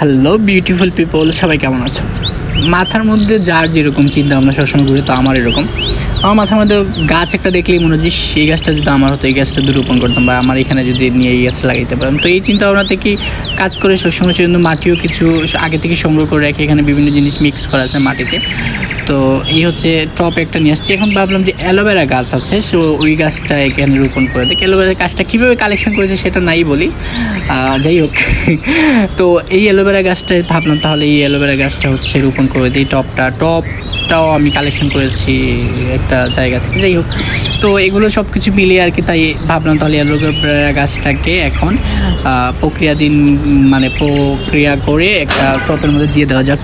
Hello beautiful people, সবাই কেমন আছো? মাথার মধ্যে যার যেরকম চিন্তা ভাবনা সবসময় ঘুরে, তো আমার এরকম। আমার মাথার মধ্যে গাছ একটা দেখলেই মনে হচ্ছে সেই গাছটা যদি আমার হতো, এই গাছটা যদি রোপণ করতাম, বা আমার এখানে যদি নিয়ে এই গাছটা লাগাইতে পারতাম। তো এই চিন্তা ভাবনা থেকে কাজ করে সবসময় কিন্তু মাটিও কিছু আগে থেকে সংগ্রহ করে রাখি। এখানে বিভিন্ন জিনিস মিক্স করা আছে মাটিতে। তো এই হচ্ছে টপ একটা নিয়ে আসছি। এখন ভাবলাম যে অ্যালোভেরা গাছ আছে, সো ওই গাছটা এখানে রোপণ করে দিই। অ্যালোভেরা গাছটা কীভাবে কালেকশন করেছে সেটা নাই বলি, যাই হোক। তো এই অ্যালোভেরা গাছটাই ভাবলাম তাহলে এই অ্যালোভেরা গাছটা হচ্ছে রোপণ করে দিই। টপটাও আমি কালেকশন করেছি একটা জায়গা থেকে, যাই হোক। তো এগুলো সব কিছু মিলিয়ে আর কি, তাই ভাবলাম তাহলে অ্যালোভেরা গাছটাকে এখন প্রক্রিয়া করে একটা টপের মধ্যে দিয়ে দেওয়া যাক।